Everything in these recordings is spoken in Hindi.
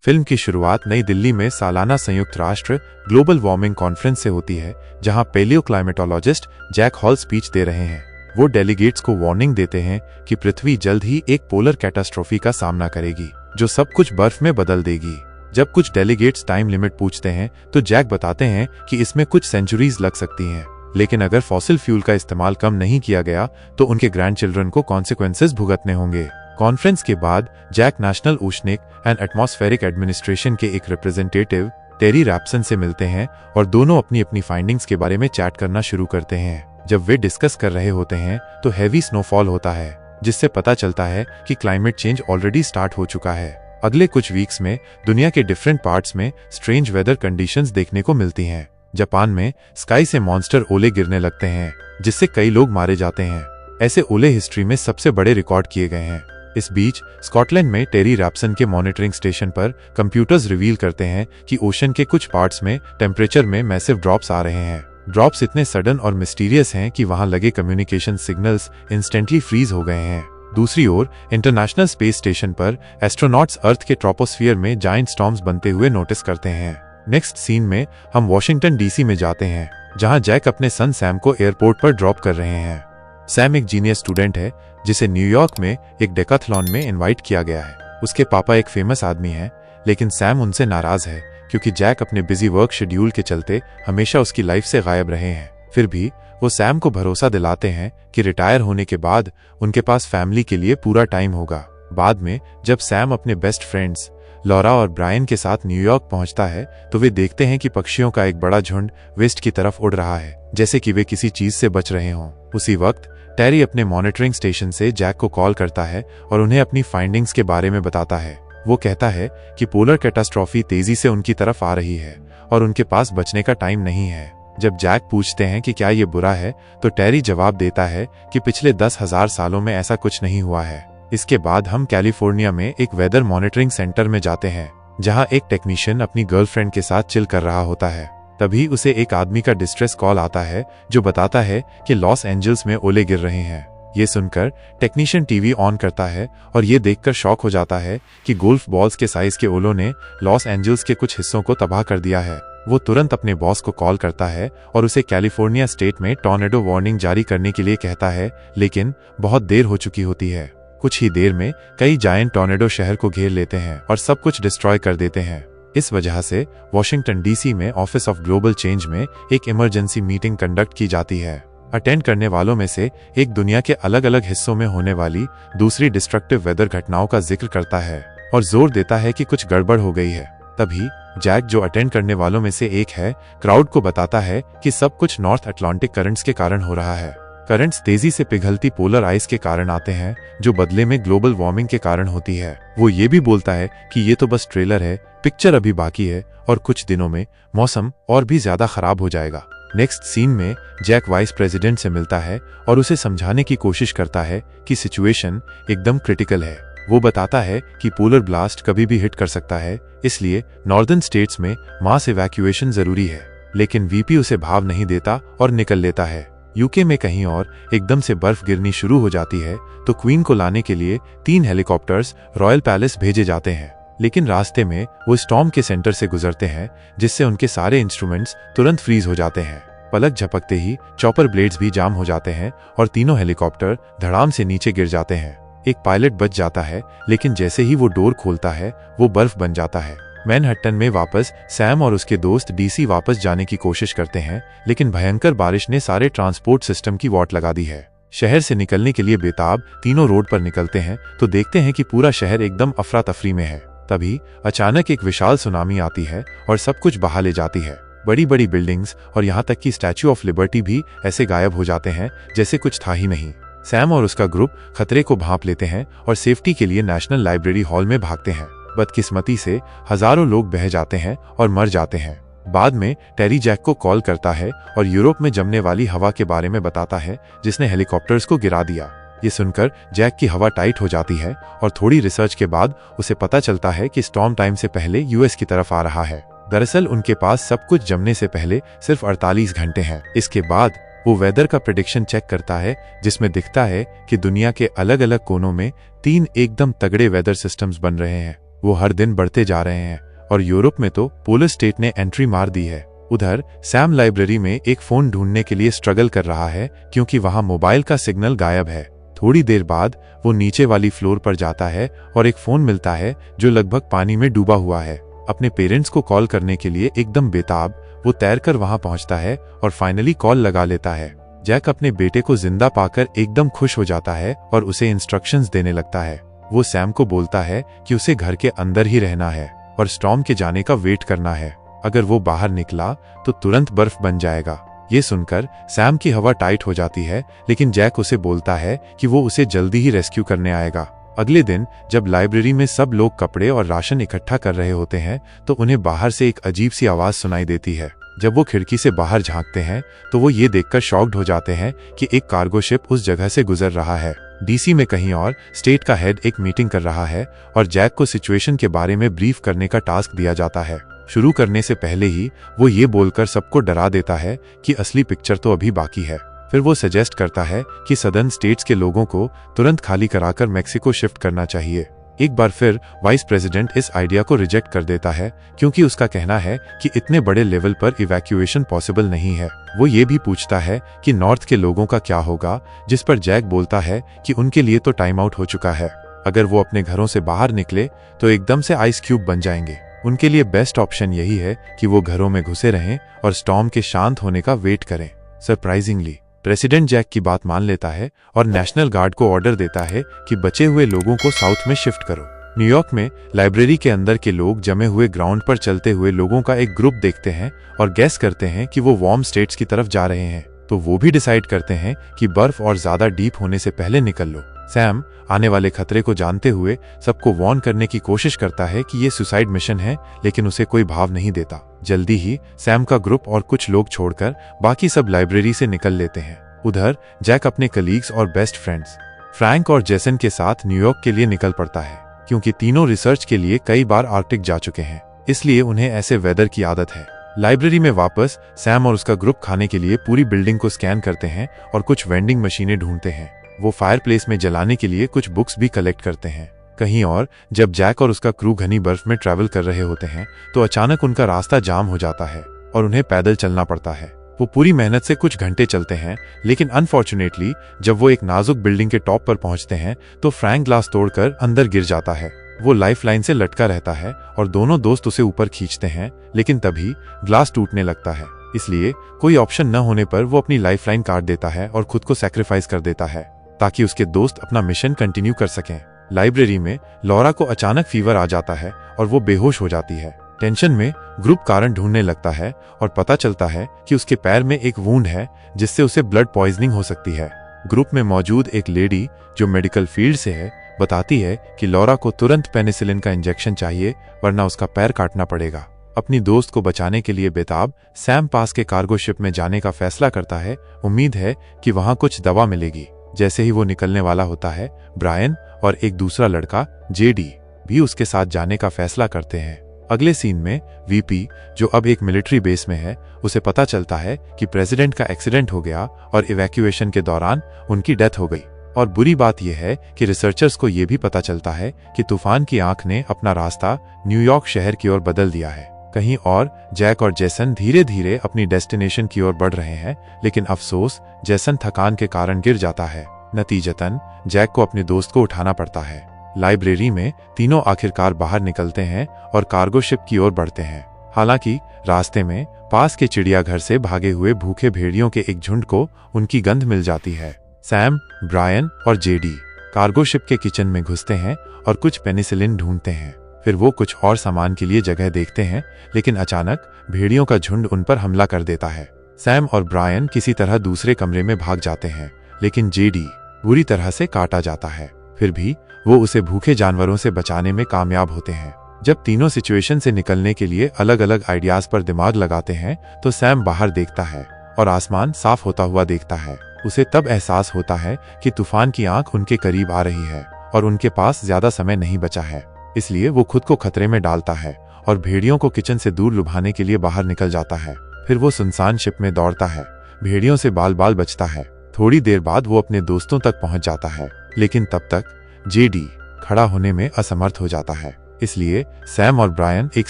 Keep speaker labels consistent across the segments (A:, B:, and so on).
A: फिल्म की शुरुआत नई दिल्ली में सालाना संयुक्त राष्ट्र ग्लोबल वार्मिंग कॉन्फ्रेंस से होती है, जहां paleoclimatologist Jack Hall speech दे रहे हैं। वो डेलीगेट्स को वार्निंग देते हैं कि पृथ्वी जल्द ही एक पोलर कैटास्ट्रोफी का सामना करेगी, जो सब कुछ बर्फ में बदल देगी। जब कुछ डेलीगेट्स टाइम लिमिट पूछते हैं तो जैक बताते हैं कि इसमें कुछ सेंचुरीज लग सकती हैं, लेकिन अगर फॉसिल फ्यूल का इस्तेमाल कम नहीं किया गया तो उनके ग्रैंड चिल्ड्रन को कॉन्सिक्वेंसेस भुगतने होंगे। कॉन्फ्रेंस के बाद Jack national oceanic and atmospheric administration के एक रिप्रेजेंटेटिव टेरी रैप्सन से मिलते हैं और दोनों अपनी अपनी फाइंडिंग्स के बारे में चैट करना शुरू करते हैं। जब वे डिस्कस कर रहे होते हैं तो हैवी स्नोफॉल होता है, जिससे पता चलता है कि क्लाइमेट चेंज ऑलरेडी स्टार्ट हो चुका है। अगले कुछ वीक्स में दुनिया के डिफरेंट पार्ट्स में स्ट्रेंज वेदर कंडीशंस देखने को मिलती हैं। जापान में स्काई से मॉन्स्टर ओले गिरने लगते हैं, जिससे कई लोग मारे जाते हैं। ऐसे ओले हिस्ट्री में सबसे बड़े रिकॉर्ड किए गए हैं। इस बीच स्कॉटलैंड में टेरी रैप्सन के मॉनिटरिंग स्टेशन पर कंप्यूटर्स रिवील करते हैं कि ओशन के कुछ पार्ट्स में टेम्परेचर में मैसिव ड्रॉप्स आ रहे हैं। ड्रॉप्स इतने सडन और मिस्टीरियस हैं कि वहां लगे कम्युनिकेशन सिग्नल्स इंस्टेंटली फ्रीज हो गए हैं। दूसरी ओर इंटरनेशनल स्पेस स्टेशन पर एस्ट्रोनॉट्स अर्थ के ट्रोपोस्फियर में जायंट स्टॉर्म्स बनते हुए नोटिस करते हैं। नेक्स्ट सीन में हम वॉशिंगटन डीसी में जाते हैं, जहां जैक अपने सन सैम को एयरपोर्ट पर ड्रॉप कर रहे हैं। सैम एक जीनियस स्टूडेंट है जिसे न्यूयॉर्क में एक डेकाथलॉन में इनवाइट किया गया है। उसके पापा एक फेमस आदमी हैं, लेकिन सैम उनसे नाराज है क्योंकि जैक अपने बिजी वर्क शेड्यूल के चलते हमेशा उसकी लाइफ से गायब रहे हैं। फिर भी वो सैम को भरोसा दिलाते हैं कि रिटायर होने के बाद उनके पास फैमिली के लिए पूरा टाइम होगा। बाद में जब सैम अपने बेस्ट फ्रेंड्स लॉरा और ब्रायन के साथ न्यूयॉर्क पहुंचता है तो वे देखते हैं कि पक्षियों का एक बड़ा झुंड वेस्ट की तरफ उड़ रहा है, जैसे कि वे किसी चीज से बच रहे हों। उसी वक्त टेरी अपने मॉनिटरिंग स्टेशन से जैक को कॉल करता है और उन्हें अपनी फाइंडिंग्स के बारे में बताता है। वो कहता है कि पोलर कैटास्ट्रॉफी तेजी से उनकी तरफ आ रही है और उनके पास बचने का टाइम नहीं है। जब जैक पूछते हैं कि क्या ये बुरा है तो टेरी जवाब देता है कि पिछले 10,000 सालों में ऐसा कुछ नहीं हुआ है। इसके बाद हम कैलिफोर्निया में एक वेदर मॉनिटरिंग सेंटर में जाते हैं, जहां एक टेक्नीशियन अपनी गर्लफ्रेंड के साथ चिल कर रहा होता है। तभी उसे एक आदमी का डिस्ट्रेस कॉल आता है जो बताता है कि लॉस एंजल्स में ओले गिर रहे हैं। ये सुनकर टेक्नीशियन टीवी ऑन करता है और ये देखकर शॉक हो जाता है कि गोल्फ बॉल्स के साइज के ओलों ने लॉस एंजल्स के कुछ हिस्सों को तबाह कर दिया है। वो तुरंत अपने बॉस को कॉल करता है और उसे कैलिफोर्निया स्टेट में टॉर्नेडो वार्निंग जारी करने के लिए कहता है, लेकिन बहुत देर हो चुकी होती है। कुछ ही देर में कई जायंट टॉर्नेडो शहर को घेर लेते हैं और सब कुछ डिस्ट्रॉय कर देते हैं। इस वजह से वॉशिंगटन डीसी में ऑफिस ऑफ ग्लोबल चेंज में एक इमरजेंसी मीटिंग कंडक्ट की जाती है। अटेंड करने वालों में से एक दुनिया के अलग अलग हिस्सों में होने वाली दूसरी डिस्ट्रक्टिव वेदर घटनाओं का जिक्र करता है और जोर देता है कि कुछ गड़बड़ हो गई है। तभी जैक, जो अटेंड करने वालों में से एक है, क्राउड को बताता है कि सब कुछ नॉर्थ अटलांटिक करंट्स के कारण हो रहा है। करंट्स तेजी से पिघलती पोलर आइस के कारण आते हैं, जो बदले में ग्लोबल वार्मिंग के कारण होती है। वो ये भी बोलता है कि ये तो बस ट्रेलर है, पिक्चर अभी बाकी है और कुछ दिनों में मौसम और भी ज्यादा खराब हो जाएगा। नेक्स्ट सीन में जैक वाइस प्रेसिडेंट से मिलता है और उसे समझाने की कोशिश करता है कि सिचुएशन एकदम क्रिटिकल है। वो बताता है कि पोलर ब्लास्ट कभी भी हिट कर सकता है, इसलिए नॉर्दर्न स्टेट्स में मास इवैक्यूएशन जरूरी है। लेकिन वीपी उसे भाव नहीं देता और निकल लेता है। यूके में कहीं और एकदम से बर्फ गिरनी शुरू हो जाती है तो क्वीन को लाने के लिए 3 हेलीकॉप्टर्स रॉयल पैलेस भेजे जाते हैं, लेकिन रास्ते में वो स्टॉर्म के सेंटर से गुजरते हैं, जिससे उनके सारे इंस्ट्रूमेंट्स तुरंत फ्रीज हो जाते हैं। पलक झपकते ही चॉपर ब्लेड्स भी जाम हो जाते हैं और तीनों हेलीकॉप्टर धड़ाम से नीचे गिर जाते हैं। एक पायलट बच जाता है, लेकिन जैसे ही वो डोर खोलता है वो बर्फ बन जाता है। मैनहट्टन में वापस सैम और उसके दोस्त डीसी वापस जाने की कोशिश करते हैं, लेकिन भयंकर बारिश ने सारे ट्रांसपोर्ट सिस्टम की वाट लगा दी है। शहर से निकलने के लिए बेताब तीनों रोड पर निकलते हैं तो देखते हैं कि पूरा शहर एकदम अफरा तफरी में है। तभी अचानक एक विशाल सुनामी आती है और सब कुछ बहा ले जाती है। बड़ी बड़ी बिल्डिंग्स और यहाँ तक कि स्टैच्यू ऑफ लिबर्टी भी ऐसे गायब हो जाते हैं जैसे कुछ था ही नहीं। सैम और उसका ग्रुप खतरे को भांप लेते हैं और सेफ्टी के लिए नेशनल लाइब्रेरी हॉल में भागते हैं। बदकिस्मती से हजारों लोग बह जाते हैं और मर जाते हैं। बाद में टेरी जैक को कॉल करता है और यूरोप में जमने वाली हवा के बारे में बताता है, जिसने हेलीकॉप्टर्स को गिरा दिया। ये सुनकर जैक की हवा टाइट हो जाती है और थोड़ी रिसर्च के बाद उसे पता चलता है कि स्टॉर्म टाइम से पहले यूएस की तरफ आ रहा है। दरअसल उनके पास सब कुछ जमने से पहले सिर्फ 48 घंटे हैं। इसके बाद वो वेदर का प्रेडिक्शन चेक करता है, जिसमें दिखता है कि दुनिया के अलग अलग कोनों में 3 एकदम तगड़े वेदर सिस्टम्स बन रहे हैं। वो हर दिन बढ़ते जा रहे हैं और यूरोप में तो पोलर स्टेट ने एंट्री मार दी है। उधर सैम लाइब्रेरी में एक फोन ढूंढने के लिए स्ट्रगल कर रहा है क्योंकि वहां मोबाइल का सिग्नल गायब है। थोड़ी देर बाद वो नीचे वाली फ्लोर पर जाता है और एक फोन मिलता है जो लगभग पानी में डूबा हुआ है। अपने पेरेंट्स को कॉल करने के लिए एकदम बेताब वो तैरकर वहां पहुंचता है और फाइनली कॉल लगा लेता है। जैक अपने बेटे को जिंदा पाकर एकदम खुश हो जाता है और उसे इंस्ट्रक्शंस देने लगता है। वो सैम को बोलता है कि उसे घर के अंदर ही रहना है और स्टॉर्म के जाने का वेट करना है। अगर वो बाहर निकला तो तुरंत बर्फ बन जाएगा। ये सुनकर सैम की हवा टाइट हो जाती है, लेकिन जैक उसे बोलता है कि वो उसे जल्दी ही रेस्क्यू करने आएगा। अगले दिन जब लाइब्रेरी में सब लोग कपड़े और राशन इकट्ठा कर रहे होते हैं तो उन्हें बाहर से एक अजीब सी आवाज सुनाई देती है। जब वो खिड़की से बाहर झांकते हैं तो वो ये देखकर शॉक्ड हो जाते हैं कि एक कार्गो शिप उस जगह से गुजर रहा है। डीसी में कहीं और स्टेट का हेड एक मीटिंग कर रहा है और जैक को सिचुएशन के बारे में ब्रीफ करने का टास्क दिया जाता है। शुरू करने से पहले ही वो ये बोलकर सबको डरा देता है कि असली पिक्चर तो अभी बाकी है। फिर वो सजेस्ट करता है कि सदर्न स्टेट्स के लोगों को तुरंत खाली कराकर मेक्सिको शिफ्ट करना चाहिए। एक बार फिर वाइस प्रेसिडेंट इस आइडिया को रिजेक्ट कर देता है क्योंकि उसका कहना है कि इतने बड़े लेवल पर इवैक्यूएशन पॉसिबल नहीं है। वो ये भी पूछता है कि नॉर्थ के लोगों का क्या होगा, जिस पर जैक बोलता है कि उनके लिए तो टाइम आउट हो चुका है। अगर वो अपने घरों से बाहर निकले तो एकदम से आइस क्यूब बन जाएंगे। उनके लिए बेस्ट ऑप्शन यही है कि वो घरों में घुसे रहें और स्टॉर्म के शांत होने का वेट करें। सरप्राइजिंगली प्रेसिडेंट जैक की बात मान लेता है और नेशनल गार्ड को ऑर्डर देता है कि बचे हुए लोगों को साउथ में शिफ्ट करो। न्यूयॉर्क में लाइब्रेरी के अंदर के लोग जमे हुए ग्राउंड पर चलते हुए लोगों का एक ग्रुप देखते हैं और गैस करते हैं कि वो वार्म स्टेट्स की तरफ जा रहे हैं, तो वो भी डिसाइड करते हैं कि बर्फ और ज्यादा डीप होने से पहले निकल लो। सैम आने वाले खतरे को जानते हुए सबको वार्न करने की कोशिश करता है कि ये सुसाइड मिशन है, लेकिन उसे कोई भाव नहीं देता। जल्दी ही सैम का ग्रुप और कुछ लोग छोड़कर बाकी सब लाइब्रेरी से निकल लेते हैं। उधर जैक अपने कलीग्स और बेस्ट फ्रेंड्स फ्रैंक और जेसन के साथ न्यूयॉर्क के लिए निकल पड़ता है। क्योंकि तीनों रिसर्च के लिए कई बार आर्कटिक जा चुके हैं, इसलिए उन्हें ऐसे वेदर की आदत है। लाइब्रेरी में वापस सैम और उसका ग्रुप खाने के लिए पूरी बिल्डिंग को स्कैन करते हैं और कुछ वेंडिंग मशीनें ढूंढते हैं। वो फायरप्लेस में जलाने के लिए कुछ बुक्स भी कलेक्ट करते हैं। कहीं और जब जैक और उसका क्रू घनी बर्फ में ट्रैवल कर रहे होते हैं तो अचानक उनका रास्ता जाम हो जाता है और उन्हें पैदल चलना पड़ता है। वो पूरी मेहनत से कुछ घंटे चलते हैं, लेकिन अनफॉर्चुनेटली जब वो एक नाजुक बिल्डिंग के टॉप पर पहुंचते हैं तो फ्रैंक ग्लास तोड़कर अंदर गिर जाता है। वो लाइफ लाइन से लटका रहता है और दोनों दोस्त उसे ऊपर खींचते हैं, लेकिन तभी ग्लास टूटने लगता है। इसलिए कोई ऑप्शन न होने पर वो अपनी लाइफ लाइन काट देता है और खुद को सैक्रिफाइस कर देता है ताकि उसके दोस्त अपना मिशन कंटिन्यू कर सकें। लाइब्रेरी में लॉरा को अचानक फीवर आ जाता है और वो बेहोश हो जाती है। टेंशन में ग्रुप कारण ढूंढने लगता है और पता चलता है कि उसके पैर में एक वूंड है जिससे उसे ब्लड पॉइजनिंग हो सकती है। ग्रुप में मौजूद एक लेडी जो मेडिकल फील्ड से है बताती है कि लॉरा को तुरंत पेनिसिलिन का इंजेक्शन चाहिए, वरना उसका पैर काटना पड़ेगा। अपनी दोस्त को बचाने के लिए बेताब सैम पास के कार्गो शिप में जाने का फैसला करता है। उम्मीद है कि वहां कुछ दवा मिलेगी। जैसे ही वो निकलने वाला होता है, ब्रायन और एक दूसरा लड़का जेडी भी उसके साथ जाने का फैसला करते हैं। अगले सीन में वीपी, जो अब एक मिलिट्री बेस में है, उसे पता चलता है कि प्रेसिडेंट का एक्सीडेंट हो गया और इवैक्यूएशन के दौरान उनकी डेथ हो गई। और बुरी बात यह है कि रिसर्चर्स को यह भी पता चलता है कि तूफान की आंख ने अपना रास्ता न्यूयॉर्क शहर की ओर बदल दिया है। कहीं और जैक और जेसन धीरे धीरे अपनी डेस्टिनेशन की ओर बढ़ रहे हैं, लेकिन अफसोस जेसन थकान के कारण गिर जाता है। नतीजतन जैक को अपने दोस्त को उठाना पड़ता है। लाइब्रेरी में तीनों आखिरकार बाहर निकलते हैं और कार्गो शिप की ओर बढ़ते हैं। हालांकि रास्ते में पास के चिड़ियाघर से भागे हुए भूखे भेड़ियों के एक झुंड को उनकी गंध मिल जाती है। सैम, ब्रायन और जेडी कार्गो शिप के किचन में घुसते हैं और कुछ पेनिसिलिन ढूंढते हैं। फिर वो कुछ और सामान के लिए जगह देखते हैं, लेकिन अचानक भेड़ियों का झुंड उन पर हमला कर देता है। सैम और ब्रायन किसी तरह दूसरे कमरे में भाग जाते हैं, लेकिन जेडी बुरी तरह से काटा जाता है। फिर भी वो उसे भूखे जानवरों से बचाने में कामयाब होते हैं। जब तीनों सिचुएशन से निकलने के लिए अलग अलग आइडियाज पर दिमाग लगाते हैं तो सैम बाहर देखता है और आसमान साफ होता हुआ देखता है। उसे तब एहसास होता है कि तूफान की आंख उनके करीब आ रही है और उनके पास ज्यादा समय नहीं बचा है। इसलिए वो खुद को खतरे में डालता है और भेड़ियों को किचन से दूर लुभाने के लिए बाहर निकल जाता है। फिर वो सुनसान शिप में दौड़ता है, भेड़ियों से बाल बाल बचता है। थोड़ी देर बाद वो अपने दोस्तों तक पहुंच जाता है, लेकिन तब तक जेडी खड़ा होने में असमर्थ हो जाता है। इसलिए सैम और ब्रायन एक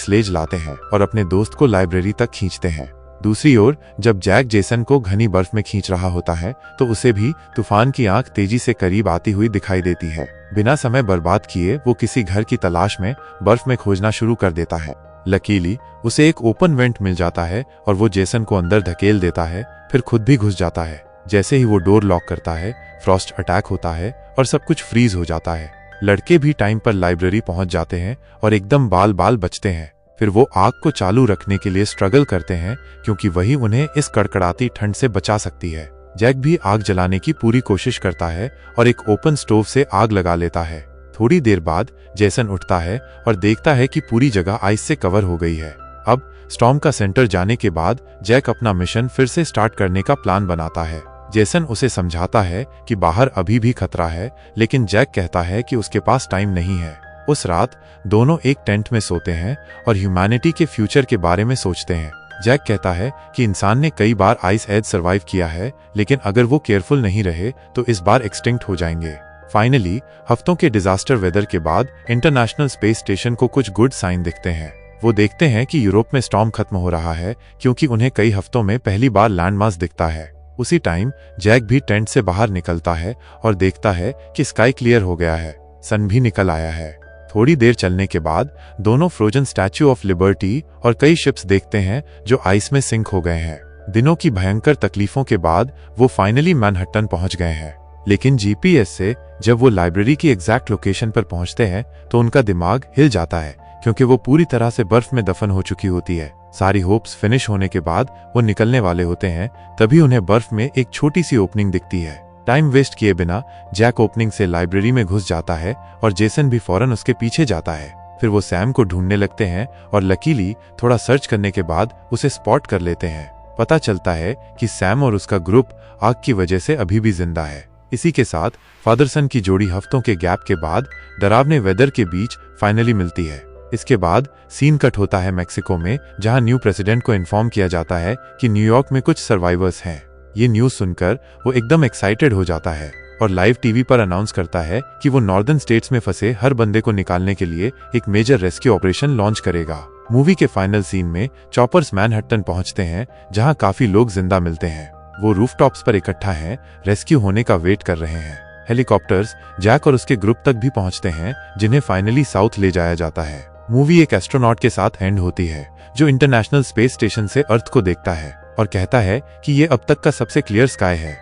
A: स्लेज लाते हैं और अपने दोस्त को लाइब्रेरी तक खींचते हैं। दूसरी ओर जब जैक जेसन को घनी बर्फ में खींच रहा होता है तो उसे भी तूफान की आंख तेजी से करीब आती हुई दिखाई देती है। बिना समय बर्बाद किए वो किसी घर की तलाश में बर्फ में खोजना शुरू कर देता है। लकीली उसे एक ओपन वेंट मिल जाता है और वो जेसन को अंदर धकेल देता है, फिर खुद भी घुस जाता है। जैसे ही वो डोर लॉक करता है, फ्रॉस्ट अटैक होता है और सब कुछ फ्रीज हो जाता है। लड़के भी टाइम पर लाइब्रेरी पहुंच जाते हैं और एकदम बाल बचते हैं। फिर वो आग को चालू रखने के लिए स्ट्रगल करते हैं क्योंकि वही उन्हें इस कड़कड़ाती ठंड से बचा सकती है। जैक भी आग जलाने की पूरी कोशिश करता है और एक ओपन स्टोव से आग लगा लेता है। थोड़ी देर बाद जेसन उठता है और देखता है कि पूरी जगह आइस से कवर हो गई है। अब स्टॉर्म का सेंटर जाने के बाद जैक अपना मिशन फिर से स्टार्ट करने का प्लान बनाता है। जेसन उसे समझाता है कि बाहर अभी भी खतरा है, लेकिन जैक कहता है कि उसके पास टाइम नहीं है। उस रात दोनों एक टेंट में सोते हैं और ह्यूमैनिटी के फ्यूचर के बारे में सोचते हैं। जैक कहता है कि इंसान ने कई बार आइस एज सर्वाइव किया है, लेकिन अगर वो केयरफुल नहीं रहे तो इस बार एक्सटिंक्ट हो जाएंगे। फाइनली हफ्तों के डिजास्टर वेदर के बाद इंटरनेशनल स्पेस स्टेशन को कुछ गुड साइन दिखते हैं। वो देखते हैं कि यूरोप में स्टॉर्म खत्म हो रहा है क्योंकि उन्हें कई हफ्तों में पहली बार लैंडमास दिखता है। उसी टाइम जैक भी टेंट से बाहर निकलता है और देखता है कि स्काई क्लियर हो गया है, सन भी निकल आया है। थोड़ी देर चलने के बाद दोनों फ्रोजन स्टैच्यू ऑफ लिबर्टी और कई शिप्स देखते हैं जो आइस में सिंक हो गए हैं। दिनों की भयंकर तकलीफों के बाद वो फाइनली मैनहट्टन पहुंच गए हैं। लेकिन जीपीएस से जब वो लाइब्रेरी की एग्जैक्ट लोकेशन पर पहुंचते हैं तो उनका दिमाग हिल जाता है क्योंकि वो पूरी तरह से बर्फ में दफन हो चुकी होती है। सारी होप्स फिनिश होने के बाद वो निकलने वाले होते हैं, तभी उन्हें बर्फ में एक छोटी सी ओपनिंग दिखती है। टाइम वेस्ट किए बिना जैक ओपनिंग से लाइब्रेरी में घुस जाता है और जेसन भी फौरन उसके पीछे जाता है। फिर वो सैम को ढूंढने लगते हैं और लकीली थोड़ा सर्च करने के बाद उसे स्पॉट कर लेते हैं। पता चलता है कि सैम और उसका ग्रुप आग की वजह से अभी भी जिंदा है। इसी के साथ फादर सन की जोड़ी हफ्तों के गैप के बाद डरावने वेदर के बीच फाइनली मिलती है। इसके बाद सीन कट होता है मेक्सिको में, जहां न्यू प्रेसिडेंट को इन्फॉर्म किया जाता है कि न्यूयॉर्क में कुछ सर्वाइवर्स हैं। ये न्यूज सुनकर वो एकदम एक्साइटेड हो जाता है और लाइव टीवी पर अनाउंस करता है कि वो नॉर्दर्न स्टेट्स में फंसे हर बंदे को निकालने के लिए एक मेजर रेस्क्यू ऑपरेशन लॉन्च करेगा। मूवी के फाइनल सीन में चॉपर्स मैनहट्टन पहुंचते हैं, जहां काफी लोग जिंदा मिलते हैं। वो रूफटॉप्स पर इकट्ठा हैं, रेस्क्यू होने का वेट कर रहे हैं। हेलीकॉप्टर्स जैक और उसके ग्रुप तक भी पहुंचते हैं, जिन्हें फाइनली साउथ ले जाया जाता है। मूवी एक एस्ट्रोनॉट के साथ एंड होती है जो इंटरनेशनल स्पेस स्टेशन से अर्थ को देखता है और कहता है कि ये अब तक का सबसे क्लियर स्काई है।